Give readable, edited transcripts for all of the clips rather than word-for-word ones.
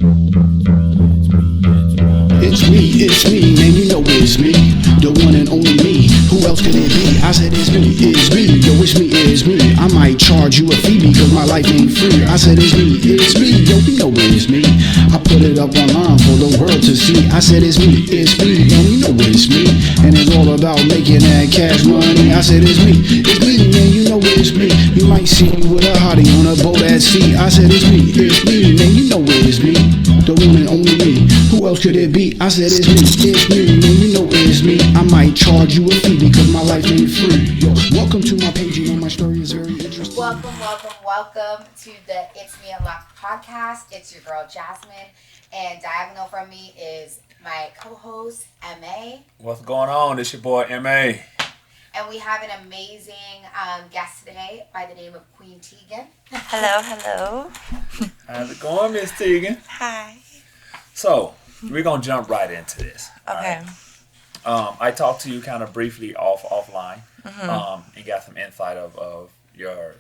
It's me, man, you know it's me, the one and only me. Who else could it be? I said it's me, yo, it's me. I might charge you a fee because my life ain't free. I said it's me, yo, you know it's me. I put it up online for the world to see. I said it's me, man, you know it's me. And it's all about making that cash money. I said it's me, man, you know it's me. You might see me with a hottie on a boat at sea. I said it's me, man, you know it's me, the one and only me. Who else could it be? I said it's me, man, you know it's me. I might charge you a fee because my life ain't free. Yo, welcome to my page, you know my story is very interesting. Welcome to the ItsMii Unlocked podcast. It's your girl Jasmine, and diagonal from me is my co-host ItsMii. What's going on? It's your boy ItsMii. And we have an amazing guest today by the name of Queen Teagan. Hello. How's it going, Miss Teagan? Hi. So, we're going to jump right into this. Okay. Right? I talked to you kind of briefly offline and got some insight of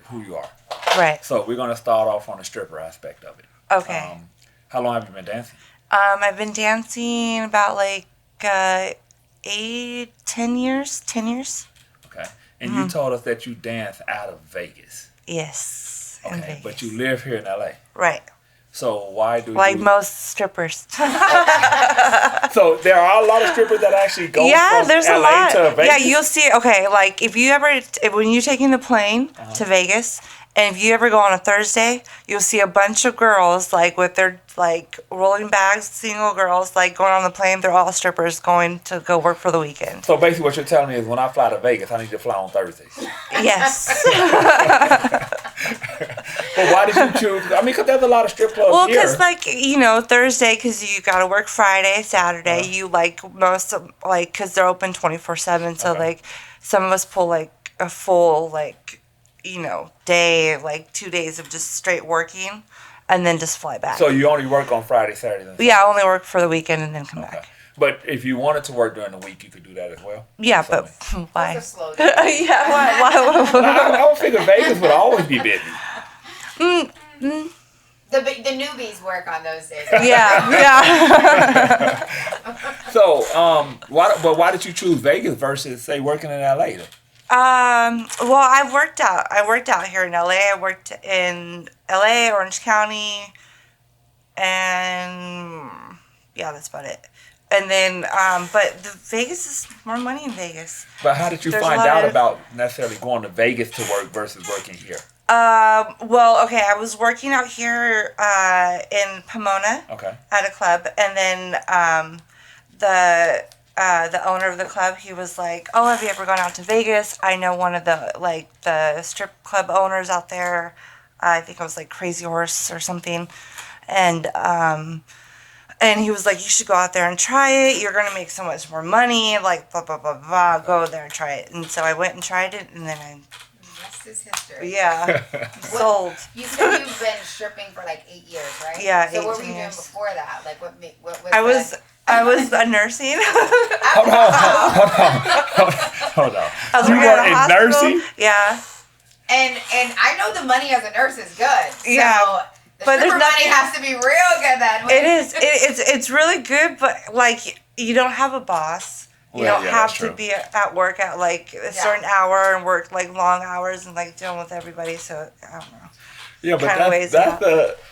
who you are. Right. So, we're going to start off on the stripper aspect of it. Okay. How long have you been dancing? I've been dancing about 10 years. Okay. And you told us that you dance out of Vegas. Yes. Okay. In Vegas. But you live here in LA. Right. So why do like you... most strippers. So there are a lot of strippers that actually go from there's LA a lot. to Vegas? Yeah, you'll see. Okay, like when you're taking the plane to Vegas, and if you ever go on a Thursday, you'll see a bunch of girls like with their rolling bags, single girls going on the plane. They're all strippers going to go work for the weekend. So basically what you're telling me is when I fly to Vegas, I need to fly on Thursdays. Yes. But why did you choose? I mean, because there's a lot of strip clubs here. Well, because Thursday, because you got to work Friday, Saturday. You because they're open 24/7. So some of us pull a full day, 2 days of just straight working, and then just fly back. So you only work on Friday, Saturday, and Sunday? Yeah, I only work for the weekend and then come back. But if you wanted to work during the week, you could do that as well? Yeah, but why? That's a slow day. Yeah, why? I would figure Vegas would always be busy. The newbies work on those days. Yeah. So, why did you choose Vegas versus, say, working in LA? Well, I worked out here in LA. I worked in LA, Orange County, and yeah, that's about it. And then, but the Vegas is more money in Vegas. But how did you find out about necessarily going to Vegas to work versus working here? Well, okay, I was working out here in Pomona at a club, and then the owner of the club, he was like, "Oh, have you ever gone out to Vegas? I know one of the strip club owners out there. I think it was Crazy Horse or something." And he was like, "You should go out there and try it. You're gonna make so much more money. Blah blah blah blah. Go there and try it." And so I went and tried it, and then Rest is history. Yeah, sold. You said you've been stripping for 8 years, right? Yeah, 18 years. So what were you doing before that? What I was nursing. Hold on. You were in nursing? Yeah. And I know the money as a nurse is good. So yeah. But there's money has to be real good then. It is. It's really good, but you don't have a boss. You don't have to be at work at a certain hour and work long hours and dealing with everybody. So I don't know. Yeah, but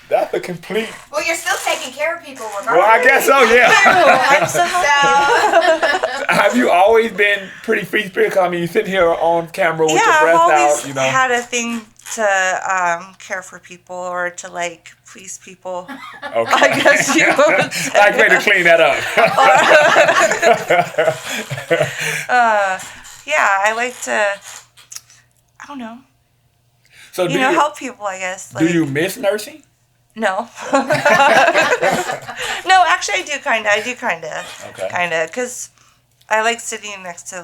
that's the complete. Well, you're still taking care of people regardless. Well, I guess so. Yeah. Absolutely. Have you always been pretty free spirited? I mean, you sit here on camera with your breath out. I've always had a thing to care for people or to please people. Okay. I guess you would say. Way to clean that up. Yeah, I like to. I don't know. So help people, I guess. Do you miss nursing? No. No, actually, I do kind of. Okay. Kind of, because I like sitting next to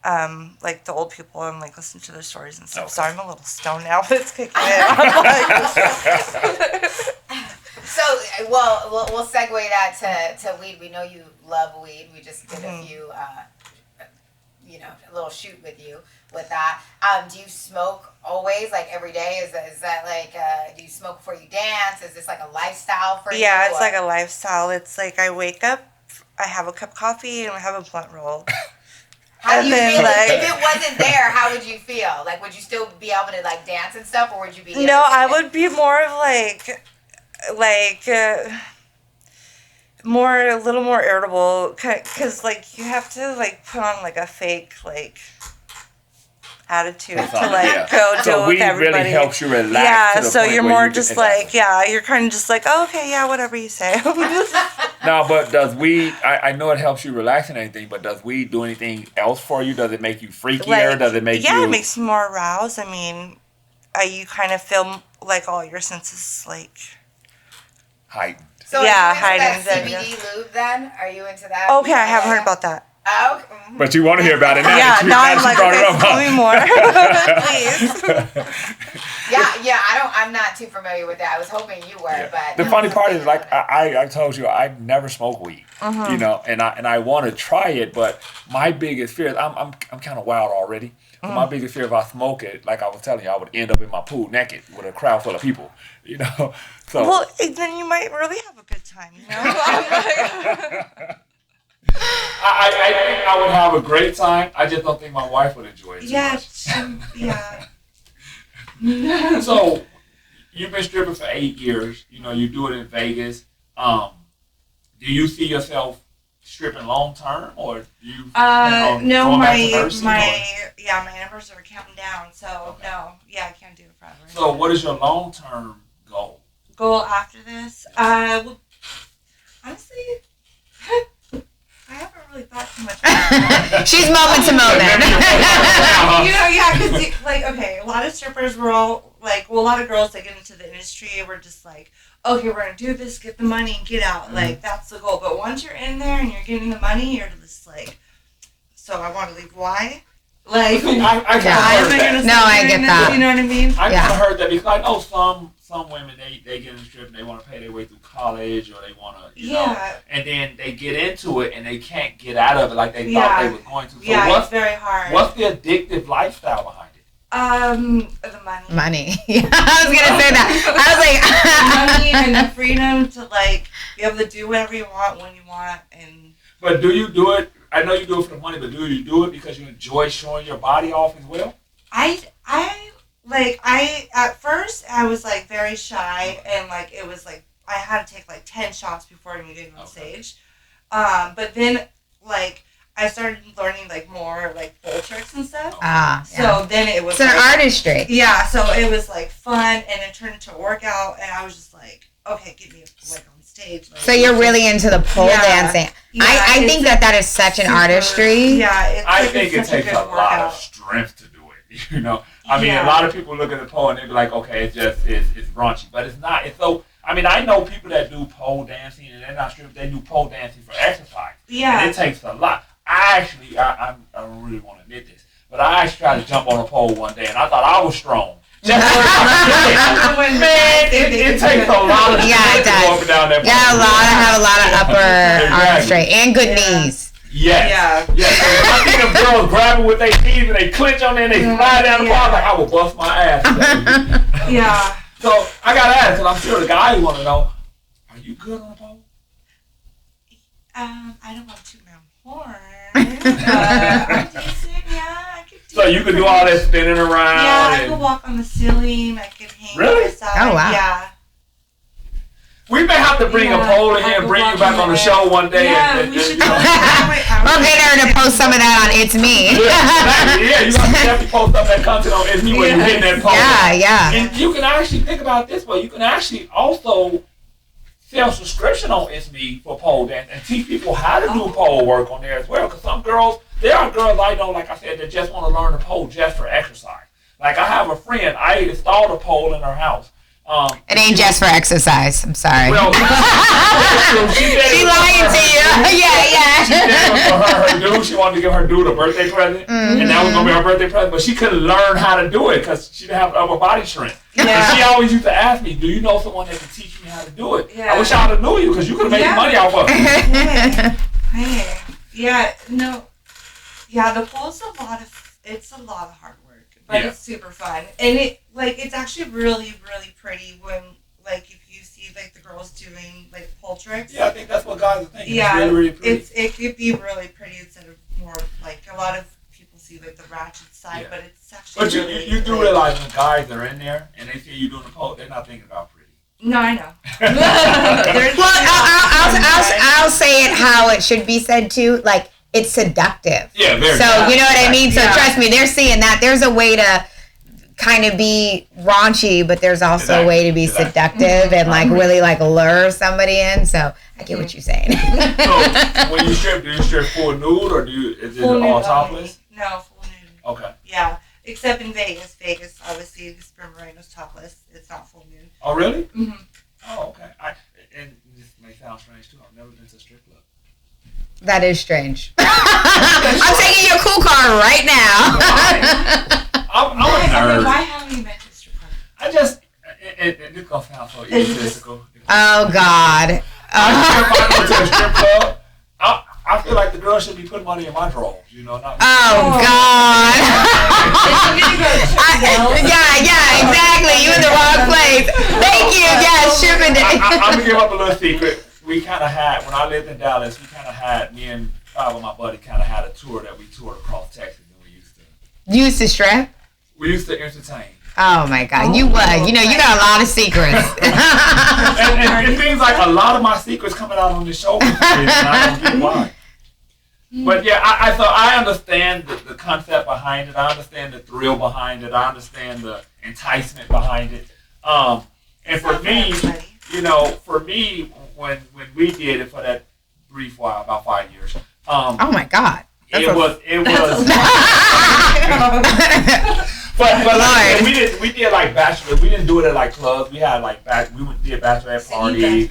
the old people and listen to their stories and stuff. Okay. Sorry, I'm a little stoned now, but it's kicking in. So, we'll segue that to weed. We know you love weed. We just did a few, a little shoot with you with that. Do you smoke always, like every day? Is that like, do you smoke before you dance? Is this like a lifestyle for you? Yeah, it's like a lifestyle. It's like I wake up, I have a cup of coffee, and I have a blunt roll. How do you feel? If it wasn't there, how would you feel? Like, would you still be able to like dance and stuff, or would you be? No, I would be more of a little more irritable, because like you have to like put on like a fake like attitude to like go deal with everybody. Really helps you relax. Yeah, so you're more just like, you're kind of just like, oh, okay, yeah, whatever you say. No, but does weed? I know it helps you relax and anything, but does weed do anything else for you? Does it make you freakier? Does it make you? Yeah, it makes you more aroused. I mean, you kind of feel like all your senses like heightened. So heightened. Are you into that CBD lube then? Are you into that? Okay, I haven't heard about that. Oh, but you want to hear about it now? Yeah, now I'm like, brought it up, tell me more, please. Yeah. I'm not too familiar with that. I was hoping you were, but the funny part is, like I told you, I've never smoked weed, and I want to try it, but my biggest fear is I'm kind of wild already. But my biggest fear if I smoke it, like I was telling you, I would end up in my pool naked with a crowd full of people, So well, then you might really have a good time, I think I would have a great time. I just don't think my wife would enjoy it too much. Yeah. So, you've been stripping for 8 years. You do it in Vegas. Do you see yourself stripping long term, or do you? No, my numbers are counting down. So no, I can't do it forever. So, what is your long term goal? Goal after this? Well, honestly. I haven't really thought too much about it. She's moment to moment. Because a lot of strippers were all like, a lot of girls that get into the industry were just like, okay, we're going to do this, get the money, and get out. Like, that's the goal. But once you're in there and you're getting the money, you're just like, so I want to leave. Why? Like, I get that. You know what I mean? I kind of heard that because I know some women, they get in the strip and they want to pay their way through college, or they want to, you know, and then they get into it and they can't get out of it like they thought they were going to. So it's very hard. What's the addictive lifestyle behind it? The money. Money. I was gonna say that. I was like, money and the freedom to like be able to do whatever you want when you want, and. But do you do it? I know you do it for the money, but do you do it because you enjoy showing your body off as well? At first I was like very shy, and like it was like I had to take like 10 shots before I getting on stage. But then like I started learning like more like pole tricks and stuff. So then it was an artistry. Yeah, so it was like fun, and it turned into a workout, and I was just like, okay, get me like on stage. Like, so you're really into the pole dancing. Yeah, I think that is such an artistry. Yeah, I think it takes a lot of strength to do it. I mean, a lot of people look at the pole and they be like, okay, it's raunchy, but it's not. It's so. I mean, I know people that do pole dancing and they're not stripping. They do pole dancing for exercise. Yeah, and it takes a lot. I don't really want to admit this, but I actually tried to jump on a pole one day and I thought I was strong. Man, it takes a lot of strength to go up and down that pole. Have a lot of upper artistry and good knees. Yes. Yeah. So when I see them girls grabbing with their knees and they clench on there and they slide down the pole, I'm like, I will bust my ass. Yeah. So I gotta ask, because I'm sure the guys want to know, are you good on the pole? I don't want to toot my horn. I'm decent, I could do. So you can do all that spinning around. Yeah, I could walk on the ceiling. I could hang. Really? On the side. Oh wow. Yeah. We may have to bring a pole in here and bring you back on the show one day. Yeah, we should. We'll get her to post some of that on ItsMii. Yeah, you have to post up that content on ItsMii when you hit that pole. Yeah. And you can actually think about it this way. You can actually also sell subscription on ItsMii for pole dance and teach people how to do pole work on there as well. Because there are girls I know, like I said, that just want to learn the pole just for exercise. Like I have a friend, I installed a pole in her house. It ain't just for exercise. I'm sorry. Well, she lying to you. Yeah. She did it for her dude. She wanted to give her dude a birthday present, and that was gonna be her birthday present. But she couldn't learn how to do it because she didn't have upper body strength. Yeah. And she always used to ask me, "Do you know someone that can teach me how to do it?" Yeah. I wish I would have knew you because you could have made money off of it. Hey. Yeah. No. Yeah, the pool's it's a lot of hard work, but it's super fun, and it's actually really, really pretty when if you see the girls doing pole tricks. Yeah, I think that's what guys are thinking. Yeah, it's really, really pretty. It could be really pretty instead of more a lot of people see the ratchet side, but it's actually. But really, you do realize when guys are in there and they see you doing the pole, they're not thinking about pretty. No, I know. Well, I'll say it how it should be said too. It's seductive. Yeah, very. So you know what I mean. So Yeah. trust me, they're seeing that. There's a way to kind of be raunchy, but there's also a way to be seductive and really lure somebody in. So I get what you're saying. So when you strip, do you strip full nude or is it all topless? No, full nude. Okay. Yeah, except in Vegas. Vegas, obviously, the Spring Moreno's topless. It's not full nude. Oh, really? Mm-hmm. Oh, okay. And this may sound strange too. I've never been to a strip club. That is strange. I'm taking your cool card right now. I'm a nerd. Why haven't you been to a strip club? I just it's gonna sound so egotistical. Oh God. If I go to a strip club, I feel like the girl should be putting money in my drawers, not me. Oh God. Yeah, exactly. You in the wrong place. Thank you. Yeah, shipping it. I'm gonna give up a little secret. We kind of had, when I lived in Dallas, me and 5 of my buddies kind of had a tour that we toured across Texas, and You used to strip? we used to entertain. Oh my God, you would. You got a lot of secrets. And it seems like a lot of my secrets coming out on this show, and I don't get why. But yeah, I understand the concept behind it. I understand the thrill behind it. I understand the enticement behind it. And for me, when we did it for that brief while, about 5 years. Oh my God. It was. But we did bachelor. We didn't do it at clubs. We had we did bachelorette parties.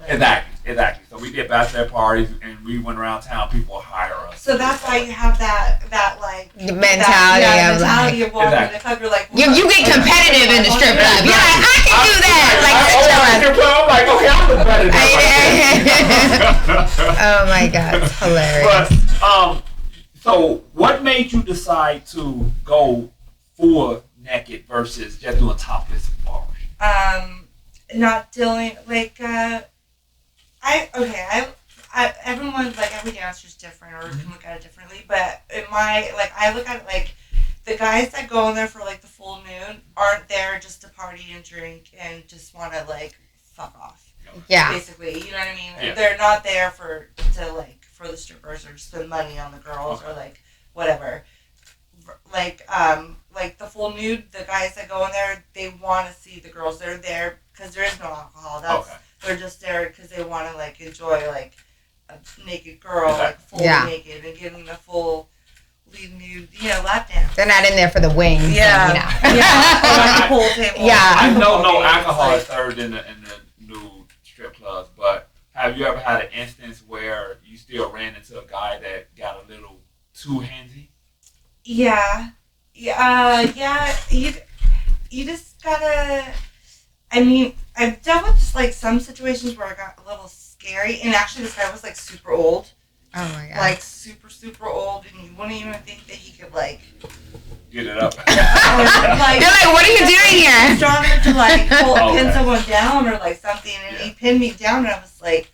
Exactly. So we did bachelorette parties, and we went around town. People would hire us. So that's why you have that mentality of walking in the club. You're like, you get competitive in the strip club. You're like, I can do that. I'm like, okay, I'm competitive. Oh my God, it's hilarious. But so what made you decide to go full naked versus just doing topless bars? Not dealing everyone every dancer's different or can look at it differently. But in my I look at it the guys that go in there for the full moon aren't there just to party and drink and just want to fuck off. Yeah. Basically, you know what I mean? Yeah. They're not there for the strippers or spend money on the girls or whatever. The full nude, the guys that go in there, they want to see the girls. They're there because there is no alcohol. They're just there because they want to enjoy a naked girl, fully naked, and give them the full lead nude, lap dance. They're not in there for the wings. Yeah. Yeah. The pool table. Yeah. I know no alcohol is served in the nude strip clubs, but have you ever had an instance where you still ran into a guy that got a little too handsy? Yeah. You just gotta. I mean, I've dealt with just some situations where I got a little scary, and actually this guy was super old. Oh my God. Super, super old, and you wouldn't even think that he could Get it up. You're like, what are you doing here? Strong enough to pin someone down or something, and he pinned me down, and I was like,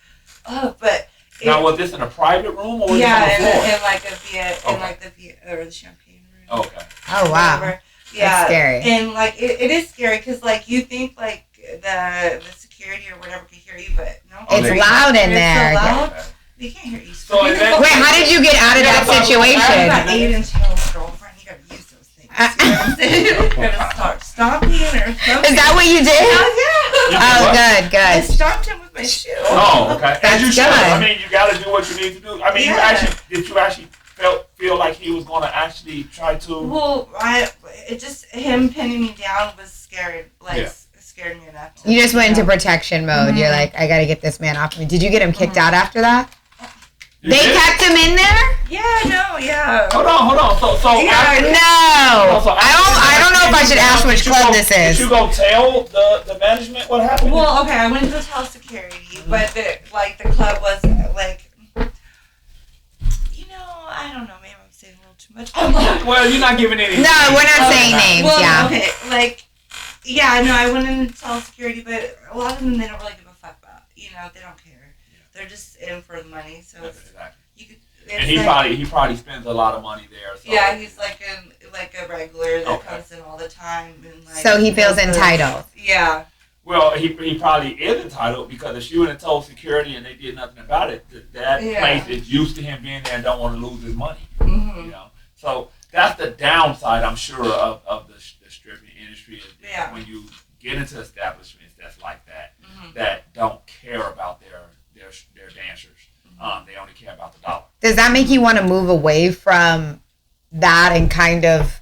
oh, but. Now, was this in a private room or was it on the floor? Or the champagne room. Okay. Oh wow. Whatever. Yeah. That's scary. And it is scary because you think the security or whatever can hear you, but no. It's loud in there. It's so loud. They can't hear you. So wait, how did you get out of that situation? I got 8-inch heels, girlfriend. You gotta use those things. You gotta start stomping or something. Is that what you did? Oh yeah. Oh, good. I stomped him with my shoe. Oh, okay. That's you good. should. I mean, you got to do what you need to do. I mean, did you actually feel like he was going to actually try to? Well, him pinning me down was scary. Scared me enough. You just went into protection mode. Mm-hmm. You're like, I got to get this man off me. Did you get him kicked out after that? They kept him in there? Yeah. Hold on. So no. I don't know if I should ask which club this is. Did you go tell the management what happened? Well, okay, I went to tell security, but the club was I don't know, maybe I'm say a little too much. Well, you're not giving any. No, we're not saying names. Well, yeah. okay, like, yeah, no, I went into security, but a lot of them they don't really give a fuck about. You know, they don't care. Yeah. They're just in for the money. So exactly. You could. And he probably spends a lot of money there. So. Yeah, he's like a regular that comes in all the time and like. So he feels entitled. Yeah. Well, he probably is entitled because if she would have told security and they did nothing about it, that place is used to him being there and don't want to lose his money. Mm-hmm. You know, so that's the downside, I'm sure, of the stripping industry. Is when you get into establishments that's like that, that don't care about their dancers. They only care about the dollar. Does that make you want to move away from that and kind of?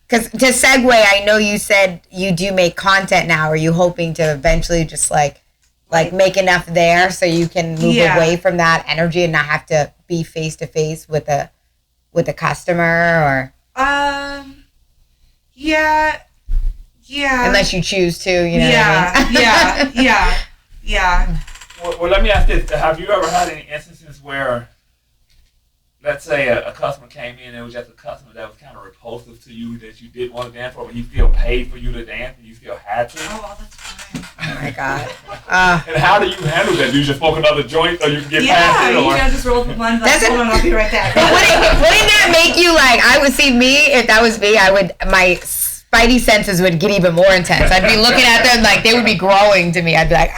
Because to segue, I know you said you do make content now. Are you hoping to eventually just like make enough there so you can move away from that energy and not have to be face to face with a customer or? Yeah. Unless you choose to, you know. Yeah. What I mean? Yeah. Well, let me ask this: have you ever had any instances where, let's say, a customer came in and it was just a customer that was kind of repulsive to you that you didn't want to dance for, but he still paid for you to dance and you still had to? Oh, all the time. Oh my God. And how do you handle that? Do you just smoke another joint so you can get past it? Yeah, just roll the blunt. Hold on, I'll be right back. But wouldn't that make you like? I would see me if that was me. I would my spidey senses would get even more intense. I'd be looking at them like they would be growing to me. I'd be like,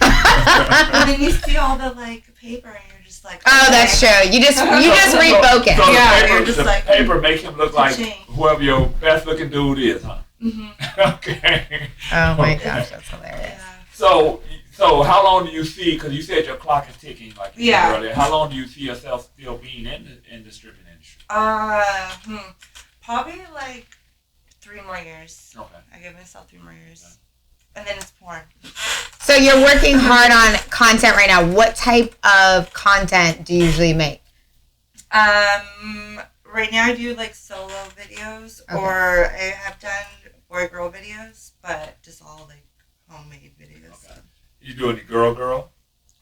And then you see all the like paper and you're just like, oh, that's true. You just refocus. So you're just the like paper make him look like change. whoever your best looking dude is, huh? Mm-hmm. Okay. Oh my gosh, that's hilarious. Yeah. So how long do you see? Because you said your clock is ticking, like you said earlier. How long do you see yourself still being in the stripping industry? Probably like 3 more years. Okay. I give myself 3 more years, and then it's porn. So you're working hard on content right now. What type of content do you usually make? Right now I do like solo videos, or I have done boy-girl videos, but just all like homemade videos. Okay. You doing the girl? No,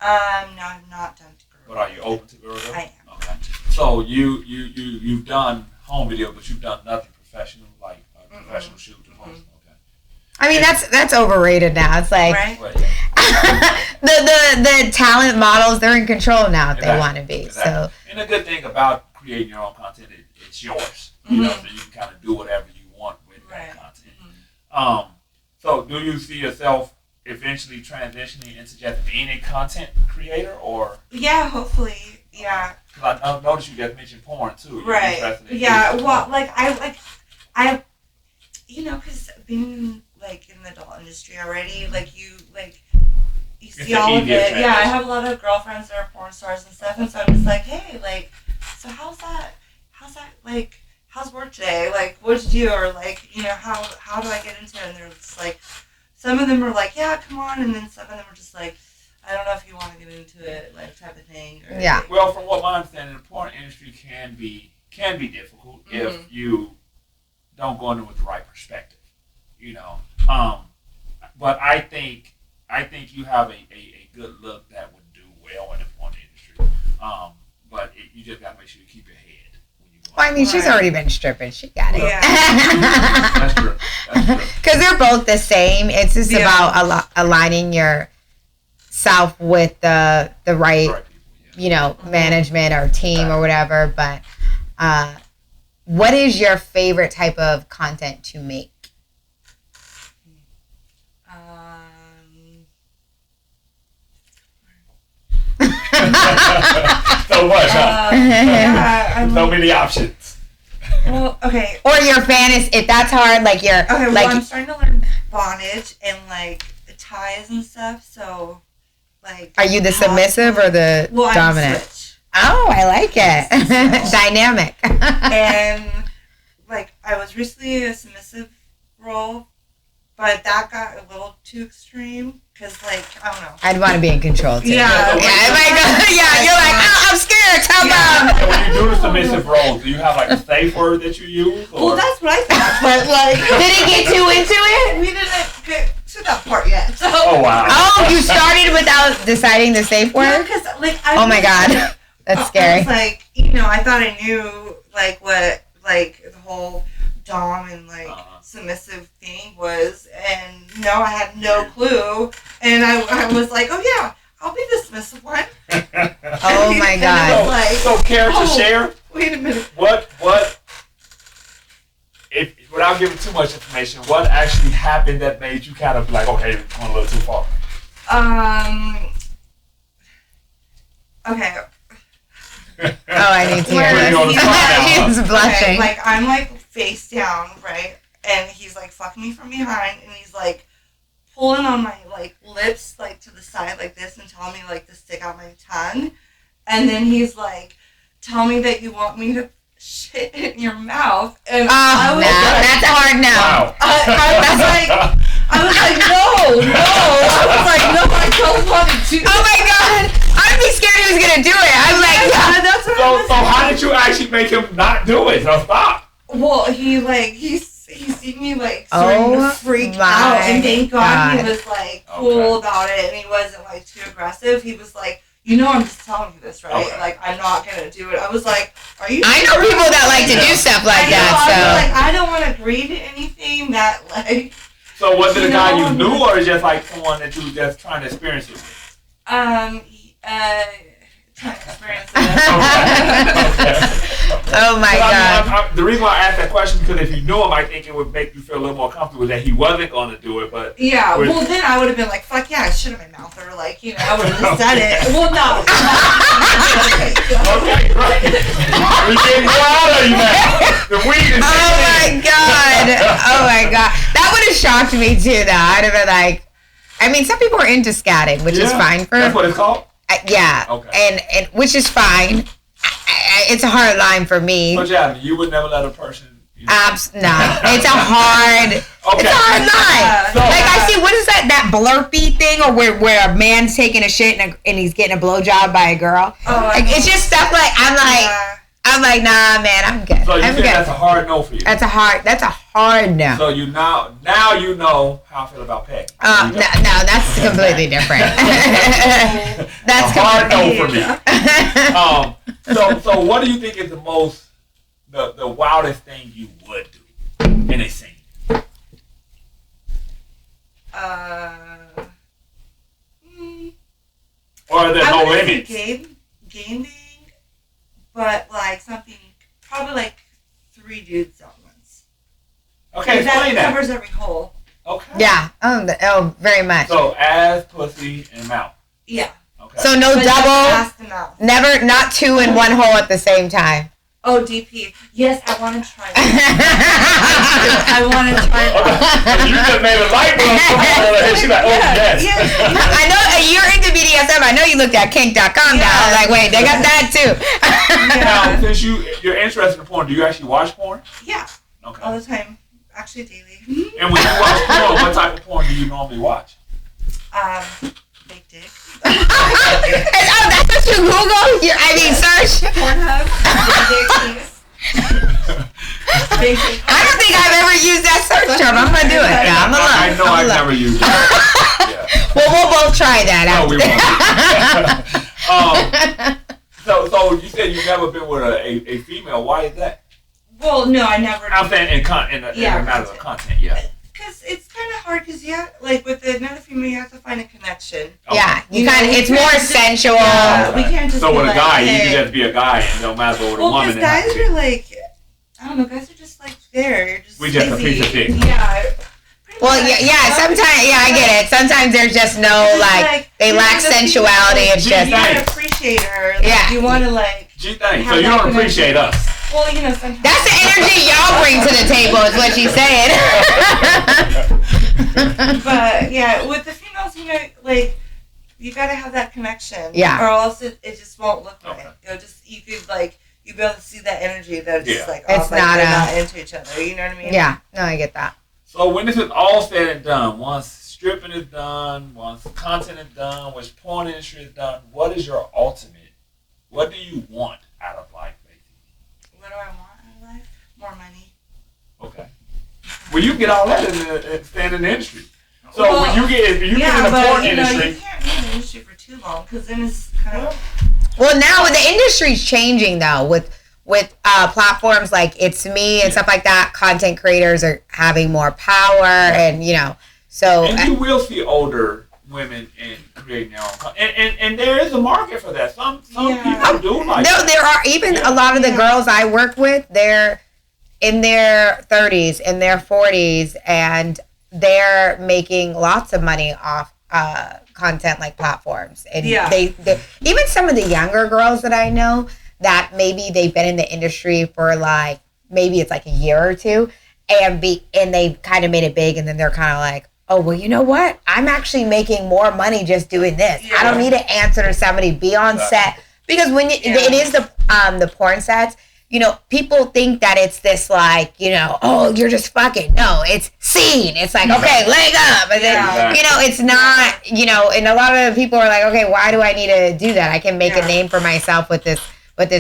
I've not done girl. But are you open to girl? I am. Okay. So you've done home video, but you've done nothing professional, like a professional shoot to post. Okay. I mean, that's overrated now. It's like the talent models, they're in control now if they want to be. Exactly. So. And the good thing about creating your own content, it's yours. You know, so you can kind of do whatever you want with that content. So do you see yourself eventually transitioning into just being a content creator, or? Yeah, hopefully. Yeah. Because I noticed you just mentioned porn too. Right. Yeah. Well, I you know, because being like in the adult industry already, you see all of it. Yeah, I have a lot of girlfriends that are porn stars and stuff, and so I'm just like, hey, like, so how's that like? How's work today? Like, what'd you do? Or like, you know, how do I get into it? And they're just like, some of them are like, yeah, come on, and then some of them are just like, I don't know if you want to get into it, like, type of thing. Or, yeah. Well, from what my understanding, the porn industry can be difficult if you don't go in it with the right perspective, you know. But I think you have a good look that would do well in the porn industry. But you just gotta make sure you keep your head when you go. Well, I mean, she's already been stripping. She got it. Yeah. That's true. Because they're both the same. It's just about aligning yourself with the right people, you know, management or team or whatever. But what is your favorite type of content to make? So much, huh? So many options. Well, okay. Or your fantasy, if that's hard, like your okay. Well, like. I'm starting to learn bondage and like ties and stuff. So, like. Are you the submissive or the dominant? I'm switch. Oh, I like it. Dynamic. And like, I was recently a submissive role, but that got a little too extreme. Because, like, I don't know. I'd want to be in control, too. Yeah. Oh my God. Yeah, you're like, oh, I'm scared. Tell them. And when you do the submissive role, do you have, like, a safe word that you use? Or? Well, that's what I thought. But, like. Did it get too into it? We didn't get to that part yet. So. Oh, wow. Oh, you started without deciding the safe word? Yeah, because, like, oh, my God. That's scary. I was like, you know, I thought I knew, like what like the whole dom and like submissive thing was, and no, I had no clue, and I was like, oh yeah, I'll be the submissive one. Oh my God. Like, so character share. Wait a minute. What if without giving too much information, what actually happened that made you kind of like, okay, it's going a little too far? Okay. Oh, I need to hear Putting you on the this. spot now, She's blushing. Okay, like I'm like face down, right? And he's like fucking me from behind, and he's like pulling on my like lips like to the side like this and telling me like to stick out my tongue. And then he's like, tell me that you want me to shit in your mouth. And I was like, that's hard now. Wow. I was like, no. I was like, no, I don't want to do Oh my God. I'd be scared he was going to do it. I'm like, yeah, that's what I was So how did you actually make him not do it? So stop. Well, he seen me like starting to freak out, and thank God he was like cool about it, and he wasn't like too aggressive. He was like, you know, I'm just telling you this, right? Okay. Like, I'm not gonna do it. I was like, are you? I know people that like to do stuff like that. I So was like, I don't want to agree to anything that like. So was it a guy you knew, or just like someone that you were just trying to experience it with? Trying to experience it. Oh my God. The reason why I asked that question is because if you knew him, I think it would make you feel a little more comfortable that he wasn't going to do it. But yeah, well then I would have been like, fuck yeah, I shit in my mouth, or like, you know, I would have just said it. Well, no. Okay, right. We getting more out of you now. The weed is Oh my God. Oh my God. That would have shocked me too, though. I'd have been like, I mean, some people are into scatting, which is fine for. That's what it's called? Yeah. Okay. And which is fine. It's a hard line for me. But yeah, you would never let a person. You know, No, it's a hard. It's a hard line. So, like I see, what is that blurpy thing, or where a man's taking a shit and he's getting a blowjob by a girl? Like it's just stuff like I'm like, nah, man, I'm good. So you I'm think good. that's a hard no for you? That's a hard no. So you now you know how I feel about Peg. No, that's completely different. That's a hard no for completely- me. So what do you think is the wildest thing you would do in a scene? Or are there no limits? Gaming, but like something probably like 3 dudes at once. Okay, explain that covers every hole. Okay. Yeah. Oh, very much. So ass, pussy, and mouth. Yeah. Okay. So no But double. just the mouth. Never, not 2 in one hole at the same time. Oh, DP. Yes, I want to try that. I want to try that. You just made a light bulb come on, and she's like, oh yes. I know you're into BDSM. I know you looked at kink.com now. I was like, wait, they got that too. Now, since you're interested in porn, do you actually watch porn? Yeah. Okay. All the time. Actually, daily. And when you watch porn, what type of porn do you normally watch? Big dick. That's what you Google? Search? Pornhub. Big dick. Big dick. I don't think I've ever used that search term. I'm going to do it. Yeah, I'm I know I've never used it. Yeah. Well, we'll both try that No, out. we won't. So you said you've never been with a female. Why is that? Well, no, I never. I'm saying in the matter of content, yeah. Because it's kind of hard. Because like with another female, you have to find a connection. Okay. Yeah, it's we more can't just- sensual. Yeah, we can't just. So be with a like, guy, you hey. can just be a guy, and no matter what with a Well, woman. because guys are like, I don't know, guys are just like there. You're just We just a busy. piece of dick. Yeah. Well, yeah. Sometimes, I get it. Sometimes there's just no It's like they you lack wanna feel- sensuality. It's Gee, just You want to appreciate her. Like, Yeah. You want to like. Gee, thanks. have So you that don't appreciate us. Well, sometimes. that's the energy y'all bring to the table. Is what she's saying. But yeah, with the females, like you gotta have that connection. Yeah. Or else it just won't look right. Okay. You be able to see that energy that it's just like It's like not they're a- not into each other. You know what I mean? Yeah. No, I get that. So when this is all said and done, once stripping is done, once content is done, once porn industry is done, what is your ultimate? What do you want out of life, basically? What do I want in life? More money. Okay. Well, you get all that in staying in the industry. So Well, when if you get in the but, porn you industry, can't be in the industry for too long because then it's kind of. Well, now the industry's changing though. with platforms like ItsMii and stuff like that, content creators are having more power, and so. And you will see older women in creating their own content, and there is a market for that. Some people do like. There are even a lot of the girls I work with. They're in their 30s, in their 40s, and they're making lots of money off content like platforms. And they even some of the younger girls that I know that maybe they've been in the industry for like maybe it's like a year or two, and they kind of made it big, and then they're kind of like, oh, well, you know what? I'm actually making more money just doing this. Yeah. I don't need to answer to somebody, be on set. Because when it is the porn sets, people think that it's this like, oh, you're just fucking. No, it's scene. It's like, okay, leg up. And then, it's not, and a lot of people are like, okay, why do I need to do that? I can make a name for myself with this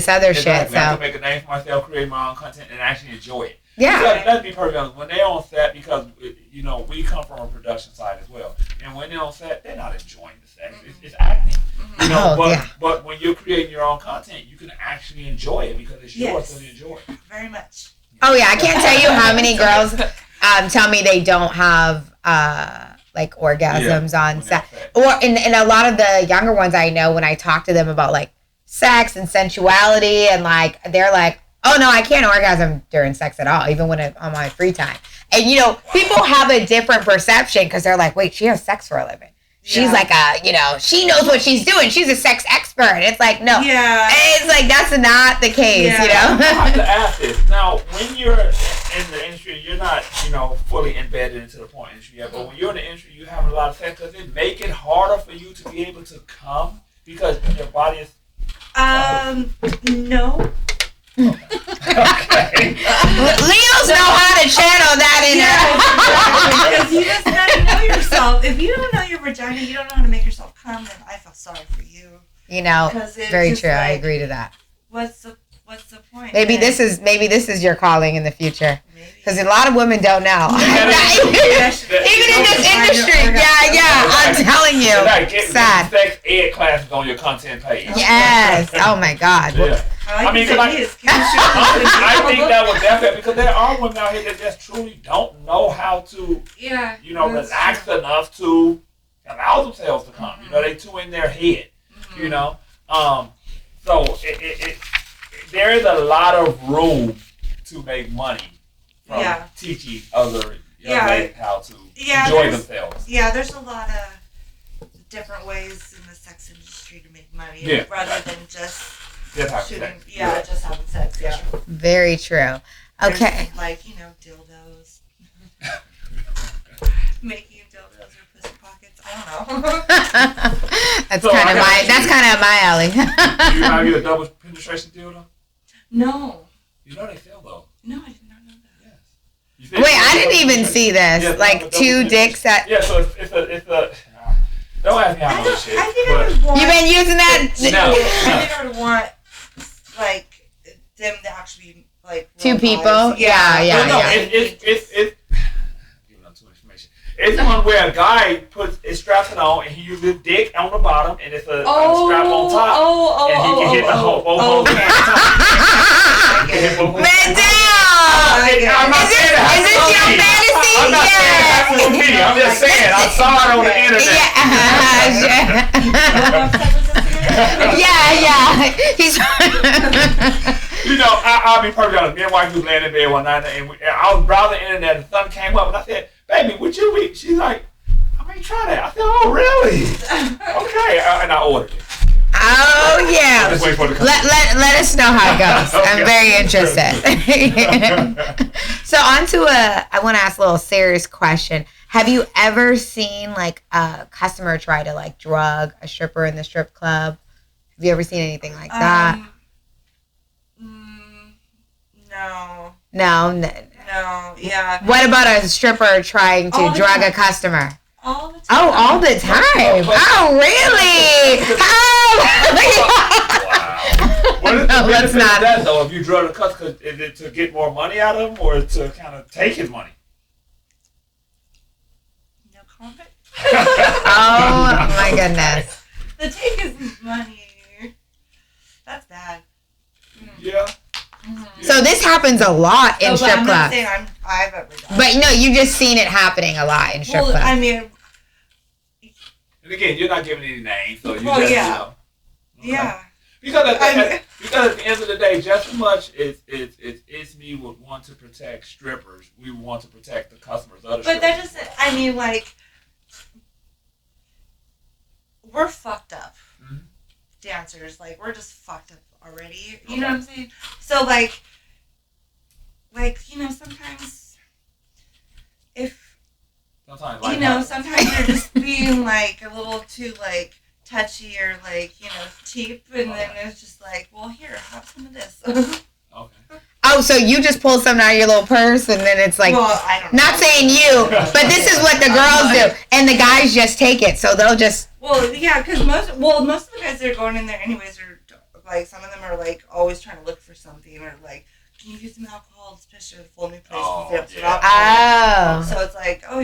other shit. So I can make a name for myself, create my own content, and actually enjoy it. Yeah. Let's be perfectly honest. When they're on set, because we come from a production side as well, and when they're on set, they're not enjoying the sex. It's acting. But when you're creating your own content, you can actually enjoy it because it's yours, so you enjoy it. Very much. Oh yeah, I can't tell you how many girls tell me they don't have like orgasms on set, and a lot of the younger ones I know, when I talk to them about like sex and sensuality, and like they're like, oh no, I can't orgasm during sex at all, even when I'm on my free time. And people have a different perception because they're like, wait, she has sex for a living. She's like she knows what she's doing. She's a sex expert. And it's like, no. Yeah. It's like, that's not the case, I have to ask this. Now, when you're in the industry, you're not, fully embedded into the porn industry yet, but when you're in the industry, you have a lot of sex. Does it make it harder for you to be able to come because your body is... No. Okay. Leos know how to channel that in there. Because you just gotta know yourself. If you don't know your vagina, you don't know how to make yourself come, then I feel sorry for you. Very true. I agree to that. What's the point? Maybe this is your calling in the future. Because a lot of women don't know. Even in this industry. I'm telling you. Sad. Sex ed classes on your content page. Yes. Oh my God. Yeah. I think that was definitely, because there are women out here that just truly don't know how to, relax enough to allow themselves to come. They too in their head. So there is a lot of room to make money from teaching other young ladies how to enjoy themselves. Yeah, there's a lot of different ways in the sex industry to make money, rather than just shooting. Just having sex. Yeah. Very true. Okay. There's, like, dildos. Making dildos or pussy pockets. I don't know. That's kind of my alley. Do you have a double penetration dildo? No. You know they sell though. No, I did not know that. Yes. Wait, I didn't even see this. Like two dicks at. Yeah, so it's a. Don't ask me how much shit. I think I would want. You've been using that? No. I think I would want like them to actually like two people. No, it's giving up too much information. It's one where a guy straps it on and he uses his dick on the bottom and it's a strap on top. And he can hit the whole both holes at the top. Man down! Is this your fantasy? I'm not saying that's for me. I'm just saying I saw it on the internet. He's. I'll be perfectly honest. Me and wife was laying in bed one night, and I was browsing the internet, and something came up, and I said, "Baby, would you be?" She's like, "I may try that." I said, "Oh, really?" Okay, and I ordered it. Oh yeah. Just wait for the let us know how it goes. Okay. I'm very interested. So I want to ask a little serious question. Have you ever seen like a customer try to like drug a stripper in the strip club? Have you ever seen anything like that? No. No. Yeah. What about a stripper trying to drug a customer? All the time. Oh, all the time. Oh, really? Wow. What is the benefit of that, though? If you drug a customer, is it to get more money out of him or to kind of take his money? No comment. Oh, my goodness. The take his money. That's bad. Yeah. So this happens a lot in strip I'm not clubs. saying I've ever done. But no, you just seen it happening a lot in strip clubs. I mean, And again, you're not giving any names, so you Well, just, yeah. you know. Okay. yeah. Because at the end of the day, just as much as ItsMii would want to protect strippers, we want to protect the customers of the But strippers. that just, I mean, like, we're fucked up. Mhm. Dancers, like, we're just fucked up already. You know what I'm saying? So, like, you know, sometimes if, Sometimes, like, you know, sometimes you're just being, like, a little too, like, touchy or, like, you know, cheap, and then it's just like, well, here, have some of this. okay. Oh, so you just pull something out of your little purse and then it's like, well, I don't know. not saying you, but this is what the girls do. And the guys just take it. So they'll just, Well, yeah, because most of the guys that are going in there anyways are, like, some of them are, like, always trying to look for something, or, like, can you get some alcohol, especially at a full new place. Oh, with yeah. oh. So it's like, oh,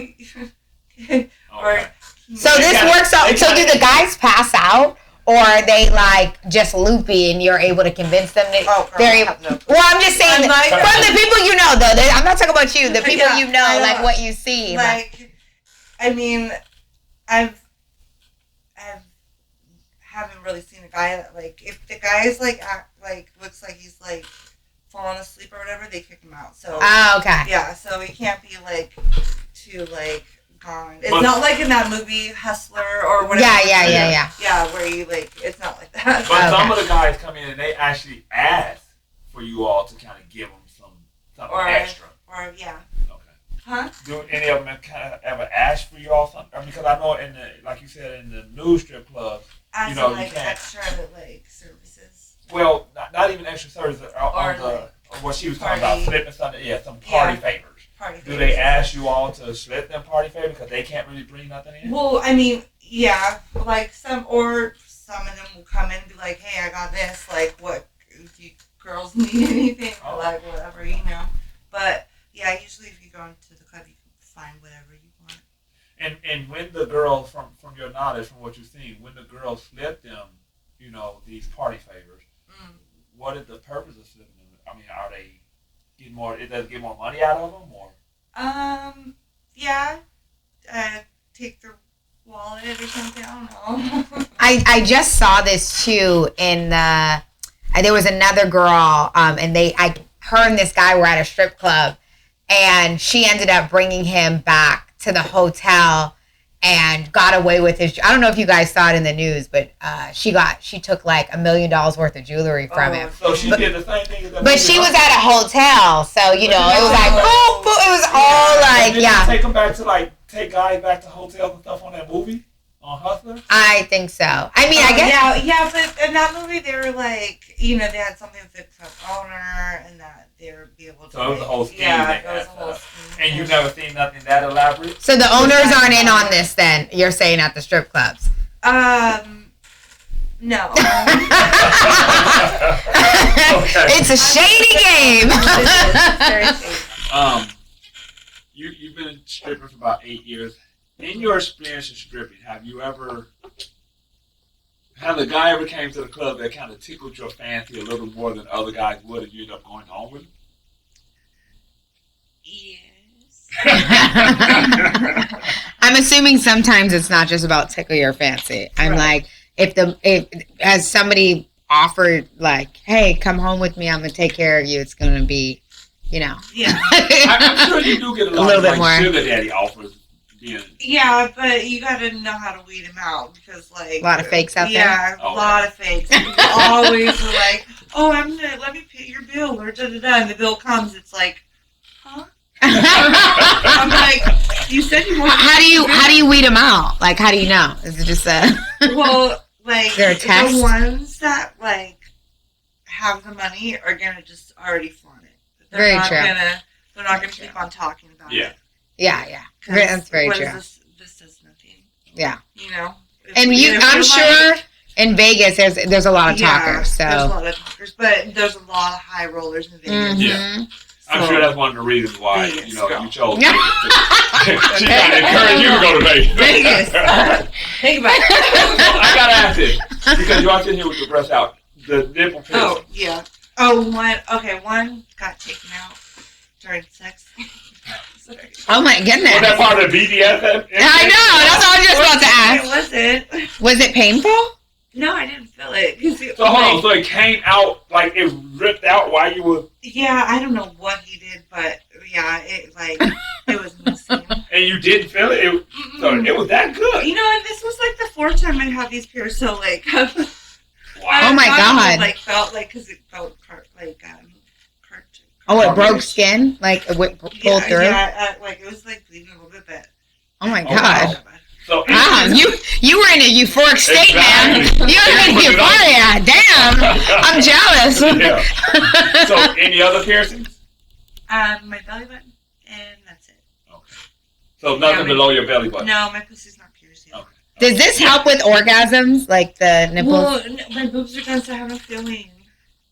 or Okay. So this works out. So do the guys pass out? Or are they like just loopy and you're able to convince them that Oh, girl, they're I able? have no clue. Well, I'm just saying I'm that like- from the people you know, though. I'm not talking about you. The people Yeah, you know, I know. like what you see. like, I mean, I haven't really seen a guy that, like, if the guy's like looks like he's like falling asleep or whatever, they kick him out. So Oh, okay. yeah, so he can't be like too like gone. It's But- not like in that movie Hustler or whatever. Yeah. Yeah, where you like, it's not like that. But some Okay. of the guys come in and they actually ask for you all to kind of give them something Or- extra. Or yeah, Okay. huh? Do any of them kind of ever ask for you all something? I mean, because I know in the, like you said, in the new strip clubs, As You know, in, you like can't- extra like services. well, not even extra service on Or the like what she was talking about, party. slipping something. Yeah, some party Yeah. favors. Party Do they favors. ask you all to slip them party favors because they can't really bring nothing in? Well, I mean, yeah, like some of them will come in and be like, "Hey, I got this. Like, what? Do you girls need anything? Or like whatever, you know." But yeah, usually if you go into the club, you can find whatever you want. And when the girls, from your knowledge, from what you've seen, when the girls slip them, you know, these party favors, what is the purpose of slipping them? I mean, are they getting more? It does get more money out of them, or? Yeah, take their wallet or something. I don't know. I just saw this too in the. There was another girl, and her and this guy were at a strip club, and she ended up bringing him back to the hotel and got away with his. I don't know if you guys saw it in the news, but she took like $1 million worth of jewelry from him. So she did the same thing as that. But she was at a hotel, so you know it was like boom, boom. It was all like Did yeah. you take them back to take guys back to hotels and stuff on that movie on Hustler? I think so. I mean, I guess. Yeah, but in that movie, they were like, you know, they had something with the club owner, and that they would be able to. So it was a whole scheme. Yeah, they it was had a whole set up. scheme. And you never seen nothing that elaborate? So the owners aren't in on this. Then you're saying at the strip clubs. No. It's a shady game. Very shady. You've been stripping for about 8 years. In your experience of stripping, have you ever had a guy ever came to the club that kind of tickled your fancy a little more than other guys would, and you end up going home with him? Yes. I'm assuming sometimes it's not just about tickle your fancy. I'm Right. like, if as somebody offered like, hey, come home with me, I'm gonna take care of you. It's gonna be, you know. Yeah. I'm sure you do get a lot little of bit more. sugar daddy offers. Being, Yeah, but you gotta know how to weed them out because, like, A lot of fakes out there? Yeah, Oh, a lot of fakes. People always are like, "Oh, let me pay your bill," or da da da, and the bill comes. It's like, huh? I'm like, you said you want. How do you weed them out? Like, how do you know? Is it just a? Well, like Is there a test? the ones that like have the money are gonna just already flaunt it. Very not true. They're not gonna Very keep on talking about Yeah. it. Yeah. 'Cause That's very what true. is this does nothing. Yeah. You know. And I'm sure in Vegas there's a lot of talkers. there's a So. lot of talkers, but there's a lot of high rollers in Vegas. Mhm. Yeah. I'm sure that's one of the reasons why Vegas, you girl. chose Vegas. She's trying to encourage you to go to Vegas. Vegas. Think about it. I gotta ask this because you're sitting here with your breasts out. The nipple piercing. Oh yeah. Oh, one got taken out during sex. Sorry. Oh my goodness. Was that part of the BDSM? I know. That's what I was just about to ask. It wasn't. Was it painful? No, I didn't feel it. So hold on. So it came out like it ripped out while you were. Yeah, I don't know what he did, but yeah, it was missing. And you didn't feel it. So it was that good. You know, and this was like the fourth time I had these pierced. So like, Wow. Oh my God. Like felt like because it felt like Oh, it broke skin? Like it pulled through? Yeah, like it was like bleeding a little bit, but oh my God. Wow. So Wow, you were in a euphoric state, man. Exactly. You were in euphoria. Damn. I'm jealous. Yeah. So any other piercings? my belly button, and that's it. Okay. So nothing below your belly button? No, my pussy's not pierced yet. Okay. Does this help with orgasms? Like the nipples? Well, my boobs are done, so I have no feeling.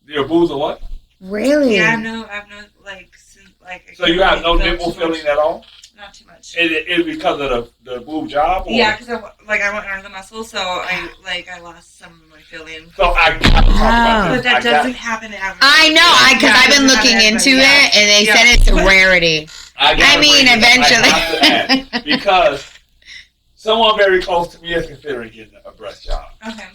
Your boobs are what? Really? Yeah, I have no, like, I So you have no can't nipple feel too feeling at all? Not too much. Is it because of the boob job? Or? Yeah, because I went under the muscle, so I lost some of my feeling. So I got to talk about But this. that doesn't happen ever. I know, because I've been looking into it, and they said it's a rarity. I mean, eventually. Because someone very close to me is considering getting a breast job. Okay.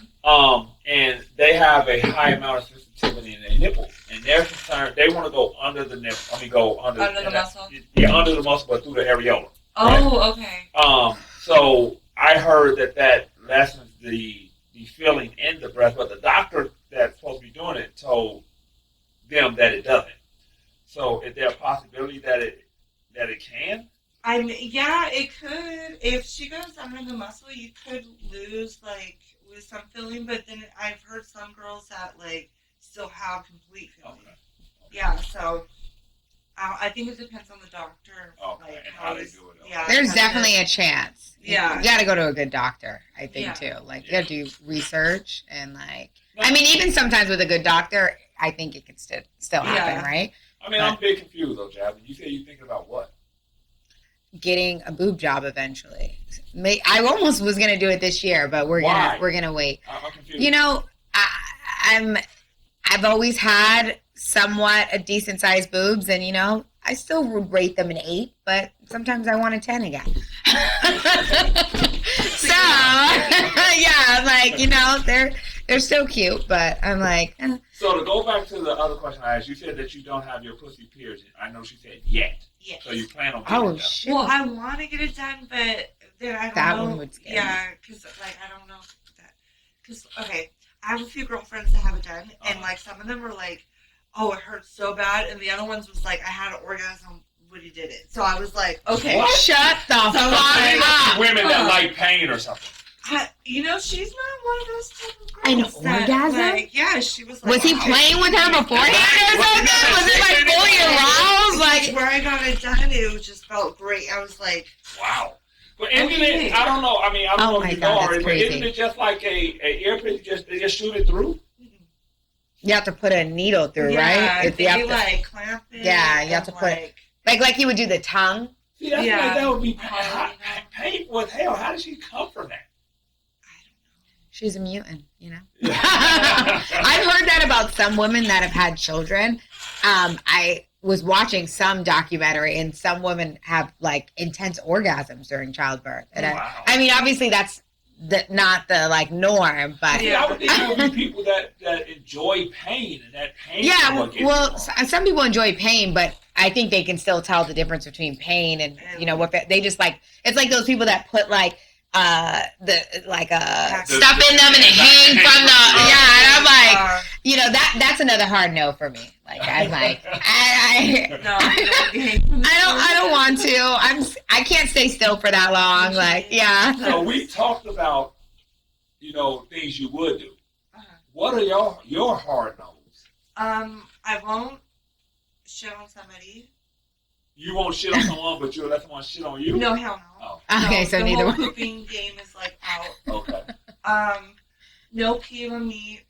And they have a high amount of sensitivity in their nipples, and they're concerned. They want to go under the nipple. I mean, go under the muscle. Yeah, under the muscle, but through the areola. Oh, right? okay. So I heard that lessens the feeling in the breast, but the doctor that's supposed to be doing it told them that it doesn't. So is there a possibility that it can? Yeah, it could. If she goes under the muscle, you could lose some feeling, but then I've heard some girls that still have complete feeling. Okay. Yeah, so I think it depends on the doctor. Okay, and how they do it. Yeah, There's definitely a chance. Yeah. You got to go to a good doctor, I think, too. You got to do research and, I mean, even sometimes with a good doctor, I think it can still happen, right? I mean, I'm a bit confused, though, Jasmine. You say you're thinking about what? Getting a boob job eventually. I almost was gonna do it this year, but we're gonna wait. I'm confused. You know, I've always had somewhat a decent sized boobs, and I still would rate them an 8, but sometimes I want a 10 again. So yeah, they're still cute, but I'm like. So to go back to the other question I asked, you said that you don't have your pussy pierced. I know she said yet. Yes. So you plan on getting it done. Shit. Well, I want to get it done, but then I don't know. That one would scare me. Yeah, because I don't know that. Because okay, I have a few girlfriends that have it done, and some of them were like, "Oh, it hurts so bad," and the other ones was like, "I had an orgasm when you did it." So I was like, "Okay, What? Shut the fuck up." Women that like pain or something. she's not one of those type of girls. An orgasm? Yeah, she was like. Was he playing with her beforehand or something? Was it fully aroused? Where I got it done, it just felt great. I was like, wow. But isn't it? I don't know. I mean, I don't know if you know already, but isn't it just like a earpiece? They just shoot it through. You have to put a needle through, right? They clamp it. Yeah, you have to put it like you would do the tongue. See, that's like that would be painful as hell. How did she come from that? She's a mutant, I've heard that about some women that have had children. I was watching some documentary, and some women have intense orgasms during childbirth. And I mean, obviously that's not the norm, but I would think there would be people that enjoy pain, and that pain. Yeah, well, some people enjoy pain, but I think they can still tell the difference between pain and what they just it's like those people that put stuff in them and they hang from the and I'm like, that's another hard no for me. I'm like, I don't want to. I can't stay still for that long. So we talked about things you would do. What are your hard no's? I won't shit on somebody. You won't shit on someone, but you'll let someone shit on you? No, hell no. Oh. Okay, so neither one. The whole pooping game is out. Okay. No pee on me.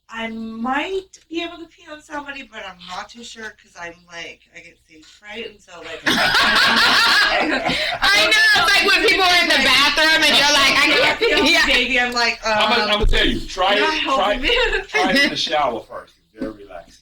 I might be able to pee on somebody, but I'm not too sure because I get stage fright, and so I know, it's like when people are in the bathroom and you're like, I can't pee on baby. I'm like, I'm gonna tell you, try it in the shower first. It's very relaxing.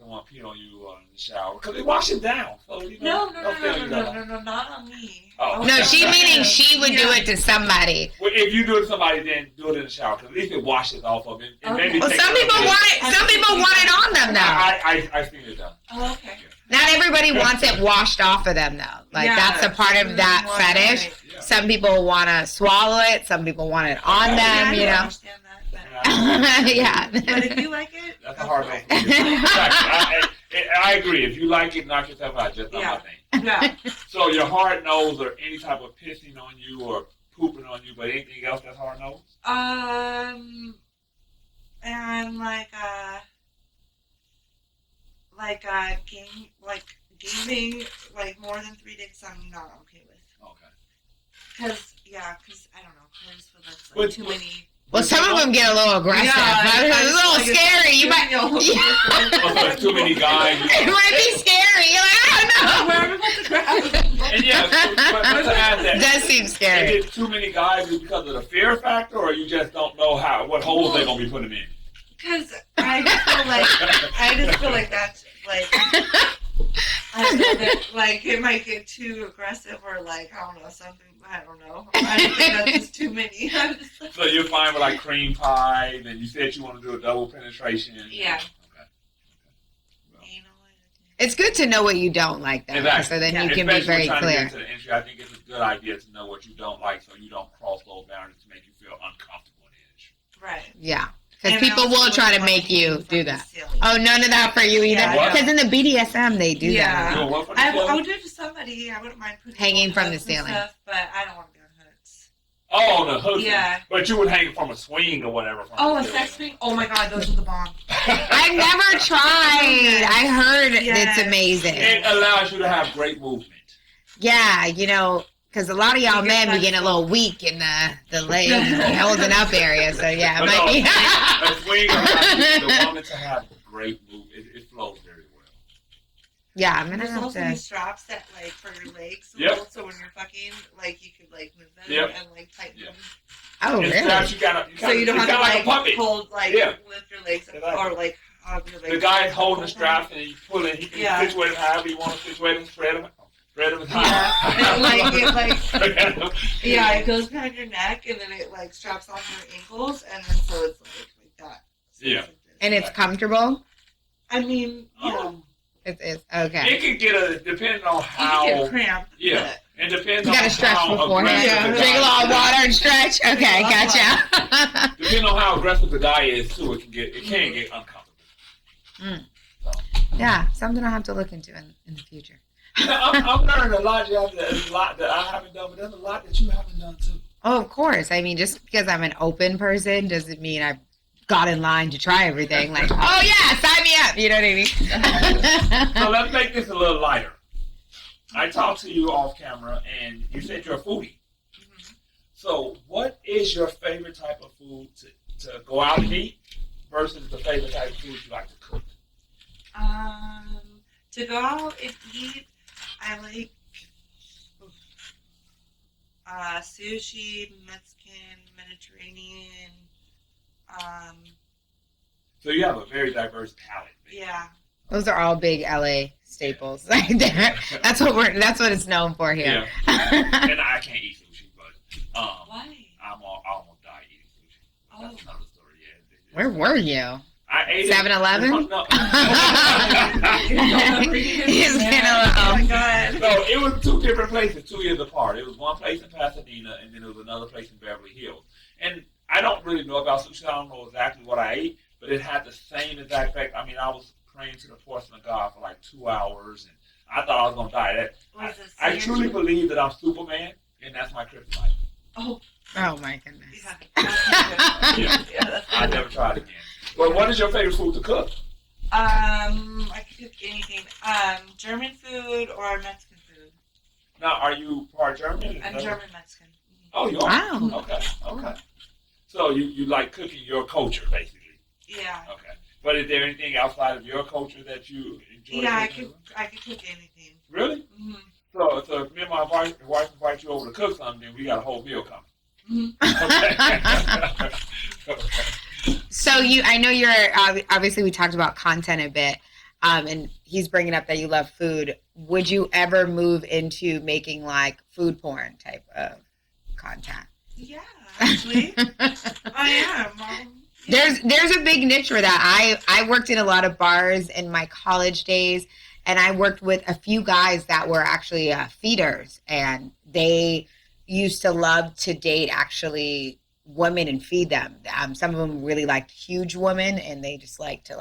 don't want to pee on you in the shower because they wash it down. So, you know, No, not on me. Oh. No, she meaning she would do it to somebody. Well, if you do it to somebody, then do it in the shower because at least it washes off of it. And maybe Well, some people want it on them though. I think it does. Oh, okay. Not everybody wants it washed off of them though. Like that's a part of that fetish. Right. Yeah. Some people want to swallow it. Some people want it on them. I You know. understand that, but, Yeah. but if you like it, That's a hard one. I agree. If you like it, knock yourself out. Just not my thing. Yeah. So your hard nose or any type of pissing on you or pooping on you, but anything else that's hard nose? And gaming like more than 3 days, I'm not okay with. Okay. Because I don't know. I just feel that's like too many. Well, some of them get a little aggressive. It's a little scary. You might. There's too many guys. It might be scary. You're like, I don't know. Where am I supposed to grab? And yeah, but to add that, It does seem scary. is it too many guys because of the fear factor, or you just don't know what holes they're gonna be putting them in? Because I just feel like that's like. I feel that, like, it might get too aggressive or, like, I don't know, something, I don't know. I don't think that's just too many. So you're fine with, like, cream pie, and you said you want to do a double penetration. Yeah. Okay. Well. It's good to know what you don't like, though, Exactly. so then you can Especially be very trying clear. To get to the entry, I think it's a good idea to know what you don't like so you don't cross those boundaries to make you feel uncomfortable in the entry. Right. Yeah. Because And people also will try to like make you from do the that. ceiling. Oh, none of that for you either? Yeah, Because in the BDSM, they do Yeah. that. You know what for the I ceiling? would do it to somebody. I wouldn't mind putting Hanging on from the hooks and ceiling. stuff, but I don't want to be on hooks. Oh, the hook. Yeah. But you would hang from a swing or whatever. From Oh, the a ceiling. sex swing? Oh my god, those are the bomb. I've never tried. I heard Yes. it's amazing. It allows you to have great movement. Yeah, you know, because a lot of y'all You get men be getting a little weak in the legs and holding up area. So yeah, it But might be. a swing allows the woman to have great movement. It flows very well. Yeah, I'm gonna There's have also to. these straps that, like, for your legs. Yep. So when you're fucking, like, you could, like, move them Yep. and, like, tighten Yep. them. Oh, It's really? straps, you gotta, So you don't have to, like like, a puppet. hold, like, Yeah. lift your legs up, Exactly. or, like, hug your legs. The guy's holding the straps and you pull it. He can Yeah. situate them however you want to situate them. Spread them as Yeah. high. And, it goes behind your neck, and then it, like, straps on your ankles, and then so it's, like that. So Yeah. it's like this. And it's comfortable. I mean, It's okay. It can get depending on you how. can get cramp. Yeah. It depends You on gotta stretch how beforehand. aggressive the Drink a guy lot of is. water and stretch. Okay, Drink a lot of gotcha. Depending on how aggressive the guy is too, it can get uncomfortable. Yeah, something I'll have to look into in the future. You know, I'm learning a lot, Jeff. There's a lot that I haven't done, but there's a lot that you haven't done too. Oh, of course. I mean, just because I'm an open person doesn't mean I've got in line to try everything. Like, oh yeah, sign me up. You know what I mean? So let's make this a little lighter. I talked to you off camera, and you said you're a foodie. Mm-hmm. So, what is your favorite type of food to go out and eat versus the favorite type of food you like to cook? To go out and eat, I like sushi, Mexican, Mediterranean. So you have a very diverse palate. Yeah. Those are all big LA staples. Right there. That's what it's known for here. Yeah. And I can't eat sushi, but Why? I almost died eating sushi. Oh. That's another story. Yeah. Where were you? I ate 7-Eleven? No. He's been Oh my alone. god. So it was two different places, 2 years apart. It was one place in Pasadena, and then it was another place in Beverly Hills. And I don't really know about sushi. I don't know exactly what I ate, but it had the same exact effect. I mean, I was praying to the portion of God for like 2 hours, and I thought I was going to die. I truly believe that I'm Superman, and that's my kryptonite. Oh. Oh my goodness. Yeah. That's I never tried again. But what is your favorite food to cook? I can cook anything. German food or Mexican food. Now, are you part German? I'm German Mexican. Oh, you are? Wow. Okay. So you like cooking your culture, basically. Yeah. Okay. But is there anything outside of your culture that you enjoy? Yeah, I cooking? could cook anything. Really? Mm-hmm. So if me and my wife invite you over to cook something, then we got a whole meal coming. Mm-hmm. Okay. So I know you're obviously we talked about content a bit. and he's bringing up that you love food. Would you ever move into making like food porn type of content? Yeah, actually, I am. There's a big niche for that. I worked in a lot of bars in my college days, and I worked with a few guys that were actually feeders, and they used to love to date actually women and feed them. Some of them really liked huge women, and they just like to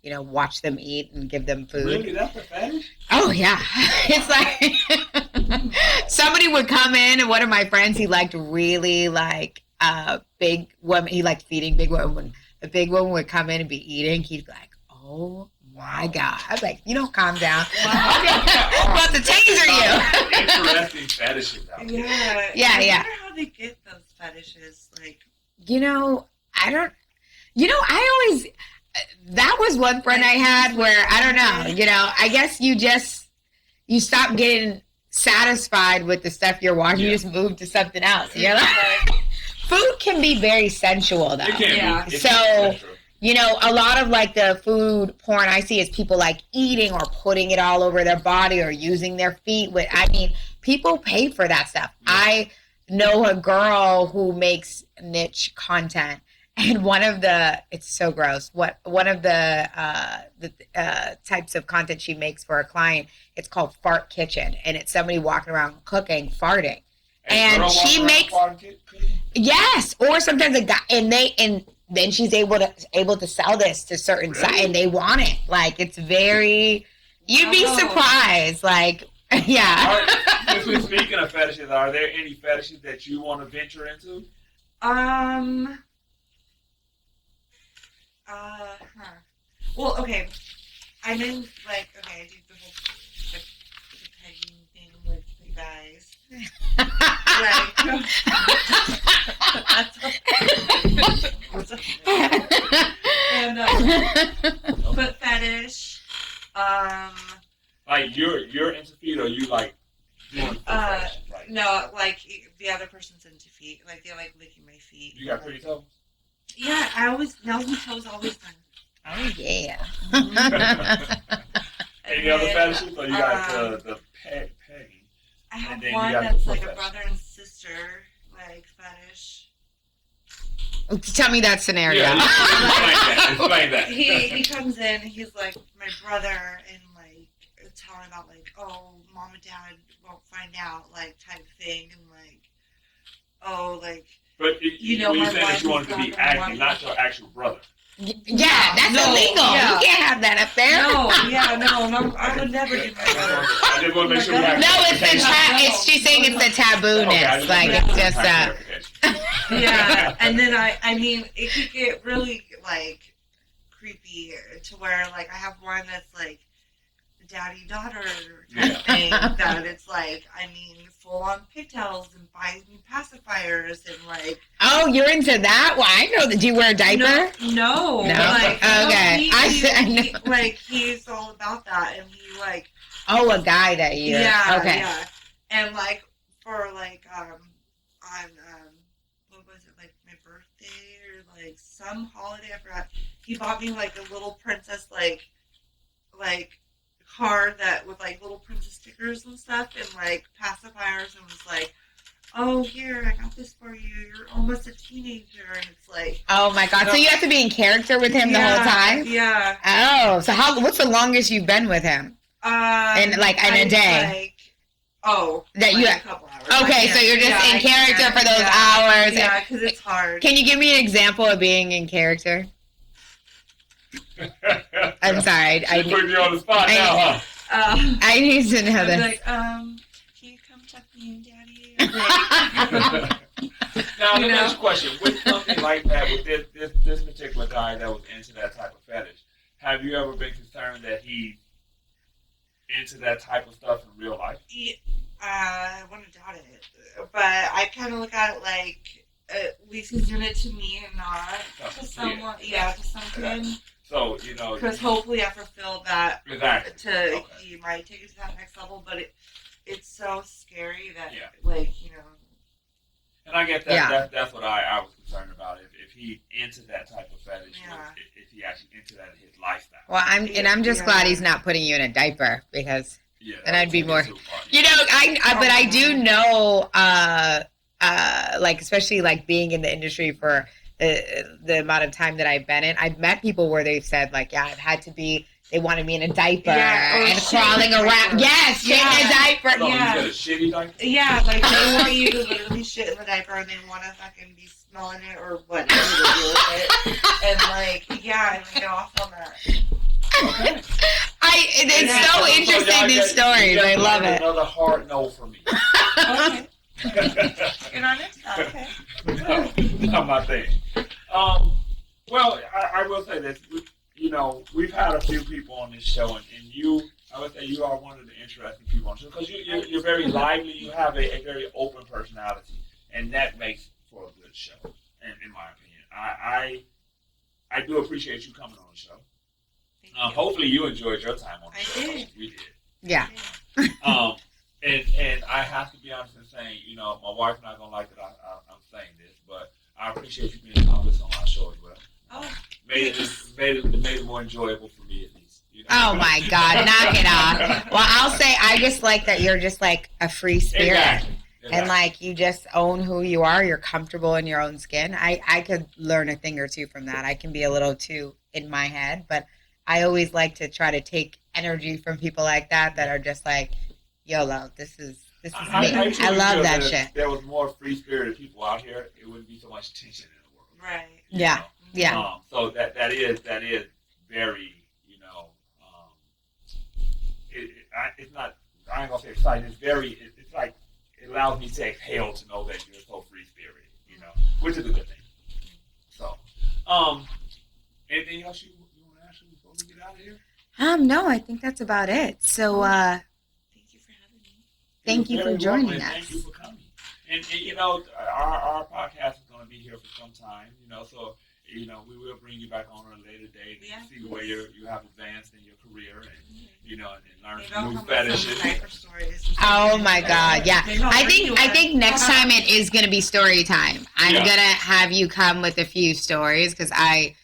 watch them eat and give them food. Really, that's a fetish? Oh yeah, it's like somebody would come in, and one of my friends, he liked really like big women. He liked feeding big women. The big woman would come in and be eating. He'd be like, "Oh my god!" I was like, calm down. Wow. I'm about to taser you. Interesting fetishes out there. Yeah. Yeah. I wonder how they get those fetishes. Like, I don't. I always. That was one friend I had where I don't know. I guess you stop getting satisfied with the stuff you're watching. You just move to something else. Food can be very sensual though. It can be. So, a lot of like the food porn I see is people like eating or putting it all over their body or using their feet with, people pay for that stuff. Yeah. I know a girl who makes niche content, and it's so gross. One of the types of content she makes for a client, it's called Fart Kitchen, and it's somebody walking around cooking, farting. And she makes, yes, or sometimes a guy, and then she's able to sell this to certain sites, and they want it. Like, it's very, you'd be surprised. Like, yeah. Since we're speaking of fetishes, are there any fetishes that you want to venture into? Well, okay. I'm in, I do the whole the pegging thing with the guys. And foot fetish. Like you're into feet, or you like doing foot fetishes, right? No, like the other person's into feet. Like they like licking my feet. You got pretty toes? Yeah, I always nails and toes always done. Oh yeah. Any other fetishes? So you got the pegging. I have one that's like a brother and sister fetish. Tell me that scenario. Yeah, explain that. He comes in, he's like my brother, and telling about oh, mom and dad won't find out type thing, and But you said that you wanted to be acting, not your actual brother. Yeah, that's illegal. Yeah. You can't have that up there. No, I would never do that. I just want to make sure we have. No, it's she's saying it's the tabooness. Okay, it's just yeah, and then it could get really creepy to where I have one that's daddy daughter type thing that it's full on pigtails and buys me pacifiers and oh, you're into that? Well, I know that. Do you wear a diaper? No. Okay. I know. He's all about that, and he oh, a guy that you okay. Yeah. And for on what was it, my birthday or some holiday, I forgot, he bought me a little princess card that with little princess stickers and stuff and pacifiers, and was oh, here, I got this for you, you're almost a teenager, and it's oh my god, so you have to be in character with him the whole time? Yeah. Oh, so what's the longest you've been with him? In a day? A couple hours. Okay, so you're just in character for those hours. Yeah, because it's hard. Can you give me an example of being in character? I'm sorry. I put you on the spot now, huh? I need to know this. Can you come tuck me in, Daddy? Now, the next question. With something like that, with this particular guy that was into that type of fetish, have you ever been concerned that he's into that type of stuff in real life? I wouldn't doubt it. But I kind of look at it at least he's doing it to me and not to someone. Yeah, to someone. So, because hopefully I fulfill that. Exactly. He might take it to that next level, but it's so scary that, And I get that. Yeah. That's what I was concerned about. If he into that type of fetish, Yeah. if he actually into that his lifestyle. Well, I'm just glad he's not putting you in a diaper because then I'd be more. You know, but I do know, like especially like being in the industry for the amount of time that I've been in, I've met people where they've said like, yeah, I've had to be. They wanted me in a diaper and crawling around. Yes, shit in a diaper. Yeah. A shitty diaper? Yeah, like they want you to literally shit in the diaper and they want to fucking be smelling it or whatever to do with it. And like, yeah, and get off on that. Okay. It's so interesting, these stories. I love it. Another hard no for me. Okay. You're not into that, okay. No, not my thing. Well, I will say this. We've had a few people on this show, and I would say you are one of the interesting people on the show because you're very lively. You have a very open personality, and that makes for a good show, in my opinion. I do appreciate you coming on the show. Hopefully, you enjoyed your time on the show. I did. We did. Yeah. And I have to be honest in saying, my wife's not gonna like that I'm saying this, but I appreciate you being on this on our show as well. Oh. Made it more enjoyable for me at least. Oh my God, knock it off. Well, I'll say I just like that you're just like a free spirit. Exactly. And like you just own who you are. You're comfortable in your own skin. I could learn a thing or two from that. I can be a little too in my head, but I always like to try to take energy from people like that are just like, YOLO, this is me. I love that shit. If there was more free spirited people out here, it wouldn't be so much tension in the world. Right. Yeah. Yeah. So that is very, it's not, I ain't gonna say exciting, it's like, it allows me to exhale to know that you're so free spirited, which is a good thing. So, anything else you want to ask me before we get out of here? No, I think that's about it. So, thank you for having me. Thank you for joining us. Thank you for coming. And our podcast is going to be here for some time, so, we will bring you back on a later date to see where you have advanced in your career and, and learn some new fetishes. Oh my God. Yeah. I think next time it is going to be story time. I'm going to have you come with a few stories because I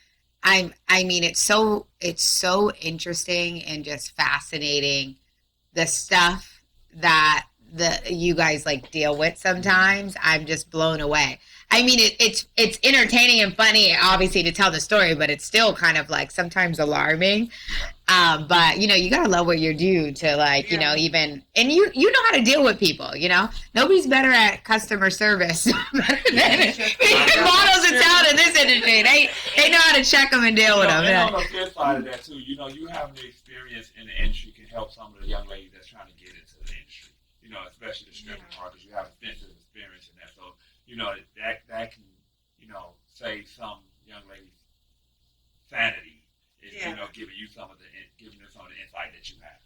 mean, it's so interesting and just fascinating, the stuff that you guys like deal with sometimes. I'm just blown away. I mean, it's entertaining and funny, obviously, to tell the story, but it's still kind of like sometimes alarming. But you gotta love what you do to like, even, and you know how to deal with people, nobody's better at customer service than models in town in this industry. They know how to check them and deal with them. And on the flip side of that too, you having the experience in the industry can help some of the young ladies that's trying to get into the industry, especially the stripping part, because you have extensive experience in that. So, that can, save some young ladies' sanity. Is, giving them some of the insight that you have.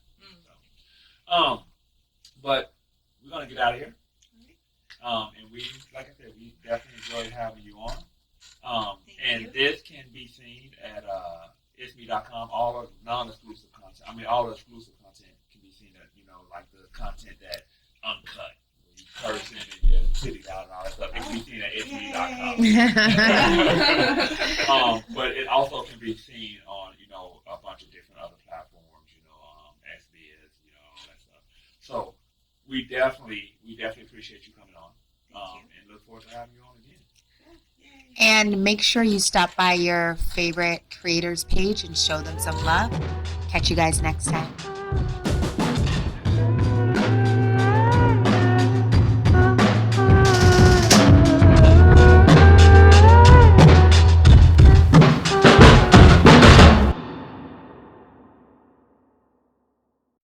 So, but we're gonna get out of here. And we, like I said, we definitely enjoyed having you on. And this can be seen at ItsMii.com. All of non-exclusive content. All the exclusive content can be seen at like the content that uncut. You cursing and your titties out and all that stuff. It can be seen at ItsMii.com. But it also can be seen on a bunch of different other platforms. XBiz, all that stuff. So we definitely appreciate you coming on. And look forward to having you on again. And make sure you stop by your favorite creators page and show them some love. Catch you guys next time.